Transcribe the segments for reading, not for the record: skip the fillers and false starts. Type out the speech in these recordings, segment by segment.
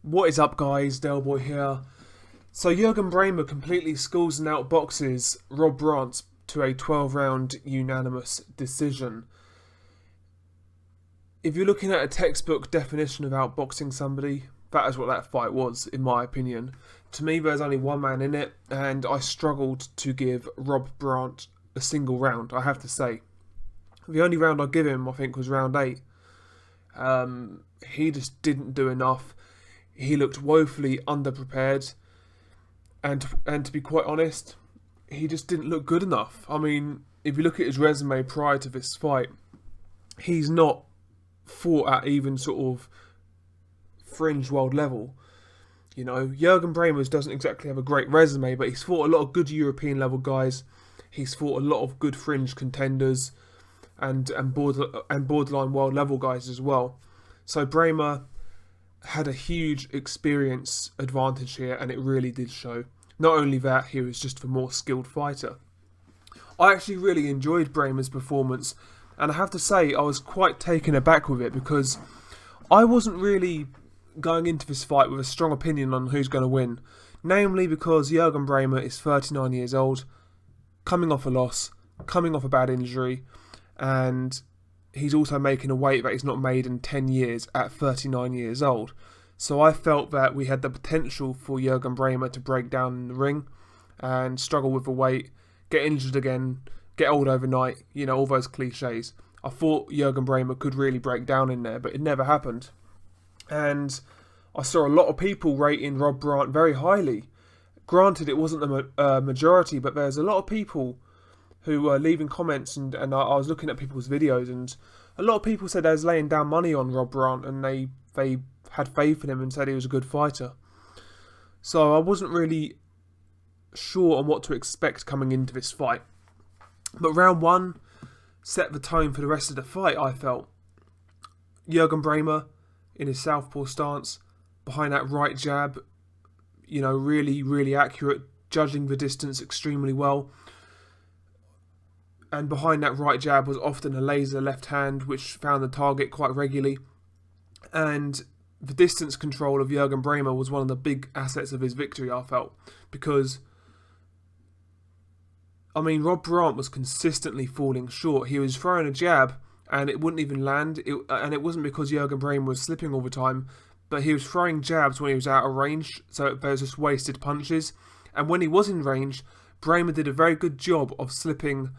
What is up, guys? Delboy here. So Juergen Braehmer completely schools and outboxes Rob Brant to a 12-round unanimous decision. If you're looking at a textbook definition of outboxing somebody, that is what that fight was, in my opinion. To me, there's only one man in it, and I struggled to give Rob Brant a single round, I have to say. The only round I give him, I think, was round 8. He just didn't do enough. He looked woefully underprepared, and to be quite honest, he just didn't look good enough. I mean, if you look at his resume prior to this fight, he's not fought at even sort of fringe world level. You know, Juergen Braehmer doesn't exactly have a great resume, but he's fought a lot of good European level guys. He's fought a lot of good fringe contenders and borderline world level guys as well. So Braehmer had a huge experience advantage here, and it really did show. Not only that, he was just a more skilled fighter. I actually really enjoyed Braehmer's performance, and I have to say I was quite taken aback with it, because I wasn't really going into this fight with a strong opinion on who's going to win. Namely because Juergen Braehmer is 39 years old, coming off a loss, coming off a bad injury, and he's also making a weight that he's not made in 10 years at 39 years old. So I felt that we had the potential for Juergen Braehmer to break down in the ring and struggle with the weight, get injured again, get old overnight, you know, all those cliches. I thought Juergen Braehmer could really break down in there, but it never happened. And I saw a lot of people rating Rob Brant very highly. Granted, it wasn't the majority, but there's a lot of people who were leaving comments, and I was looking at people's videos, and a lot of people said they was laying down money on Rob Brant, and they had faith in him and said he was a good fighter. So I wasn't really sure on what to expect coming into this fight. But round 1 set the tone for the rest of the fight, I felt. Juergen Braehmer in his southpaw stance, behind that right jab, you know, really, really accurate, judging the distance extremely well. And behind that right jab was often a laser left hand, which found the target quite regularly. And the distance control of Juergen Braehmer was one of the big assets of his victory, I felt. Because, I mean, Rob Brant was consistently falling short. He was throwing a jab and it wouldn't even land. And it wasn't because Juergen Braehmer was slipping all the time, but he was throwing jabs when he was out of range, so there was just wasted punches. And when he was in range, Braehmer did a very good job of slipping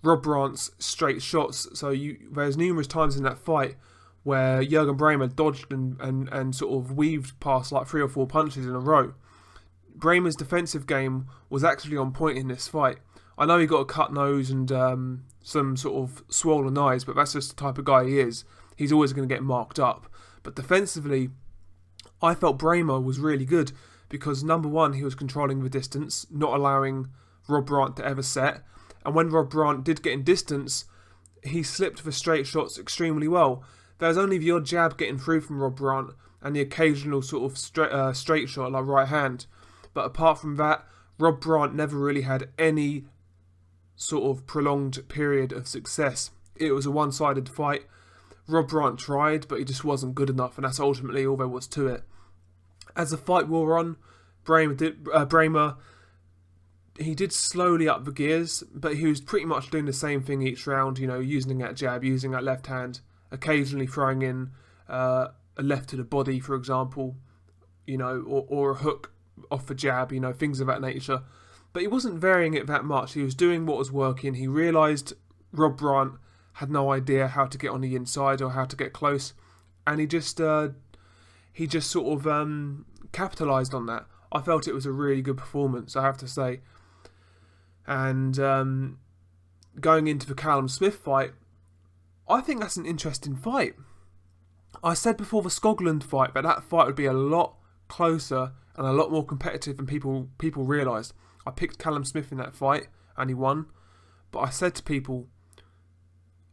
Rob Brant's straight shots. So there's numerous times in that fight where Juergen Braehmer dodged and sort of weaved past like 3 or 4 punches in a row. Braehmer's defensive game was actually on point in this fight. I know he got a cut nose and some sort of swollen eyes, but that's just the type of guy he is. He's always going to get marked up. But defensively, I felt Braehmer was really good because, number one, he was controlling the distance, not allowing Rob Brant to ever set. And when Rob Brant did get in distance, he slipped the straight shots extremely well. There's only the odd jab getting through from Rob Brant and the occasional sort of straight shot like right hand. But apart from that, Rob Brant never really had any sort of prolonged period of success. It was a one-sided fight. Rob Brant tried, but he just wasn't good enough, and that's ultimately all there was to it. As the fight wore on, Braehmer, he did slowly up the gears, but he was pretty much doing the same thing each round, you know, using that jab, using that left hand, occasionally throwing in a left to the body, for example, you know, or a hook off the jab, you know, things of that nature. But he wasn't varying it that much. He was doing what was working. He realised Rob Brant had no idea how to get on the inside or how to get close, and he just sort of capitalised on that. I felt it was a really good performance, I have to say. And going into the Callum Smith fight, I think that's an interesting fight. I said before the Skoglund fight that fight would be a lot closer and a lot more competitive than people realised. I picked Callum Smith in that fight and he won. But I said to people,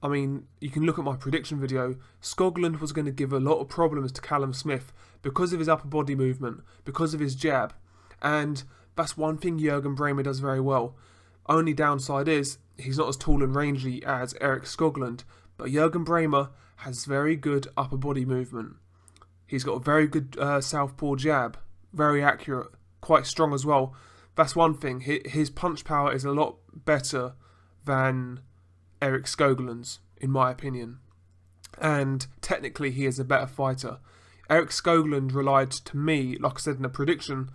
I mean, you can look at my prediction video, Skoglund was going to give a lot of problems to Callum Smith because of his upper body movement, because of his jab. And that's one thing Juergen Braehmer does very well. Only downside is he's not as tall and rangy as Erik Skoglund, but Juergen Braehmer has very good upper body movement. He's got a very good southpaw jab, very accurate, quite strong as well. That's one thing. His punch power is a lot better than Erik Skoglund's, in my opinion. And technically, he is a better fighter. Erik Skoglund relied, to me, like I said in the prediction,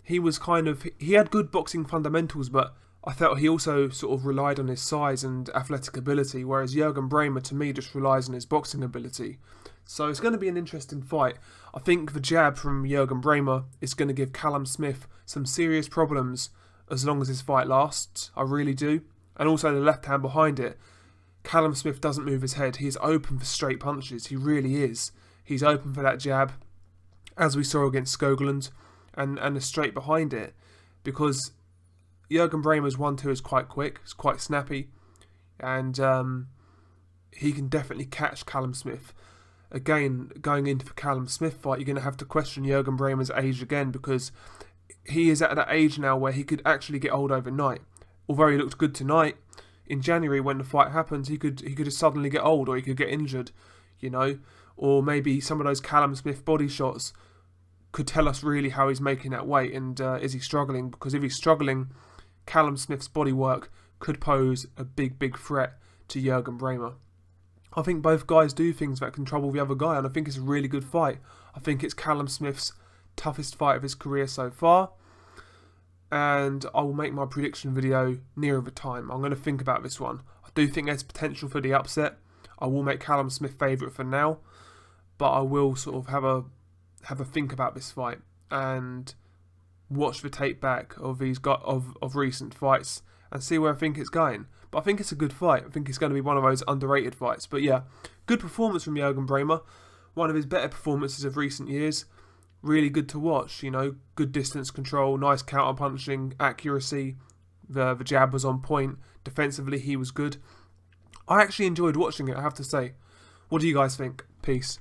he had good boxing fundamentals, but I felt he also sort of relied on his size and athletic ability, whereas Juergen Braehmer, to me, just relies on his boxing ability. So it's going to be an interesting fight. I think the jab from Juergen Braehmer is going to give Callum Smith some serious problems as long as his fight lasts. I really do. And also the left hand behind it. Callum Smith doesn't move his head. He's open for straight punches. He really is. He's open for that jab, as we saw against Skoglund, and the straight behind it. Because Juergen Braehmer's 1-2 is quite quick. It's quite snappy. And he can definitely catch Callum Smith. Again, going into the Callum Smith fight, you're going to have to question Juergen Braehmer's age again, because he is at that age now where he could actually get old overnight. Although he looked good tonight, in January when the fight happens, he could just suddenly get old, or he could get injured, you know. Or maybe some of those Callum Smith body shots could tell us really how he's making that weight, and is he struggling? Because if he's struggling, Callum Smith's body work could pose a big threat to Juergen Braehmer. I think both guys do things that can trouble the other guy, and I think it's a really good fight. I think it's Callum Smith's toughest fight of his career so far, and I will make my prediction video nearer the time. I'm going to think about this one. I do think there's potential for the upset. I will make Callum Smith favourite for now, but I will sort of have a think about this fight and watch the tape back of recent fights and see where I think it's going. But I think it's a good fight. I think it's going to be one of those underrated fights. But yeah, good performance from Juergen Braehmer. One of his better performances of recent years. Really good to watch, you know. Good distance control, nice counter punching, accuracy. The jab was on point. Defensively, he was good. I actually enjoyed watching it, I have to say. What do you guys think? Peace.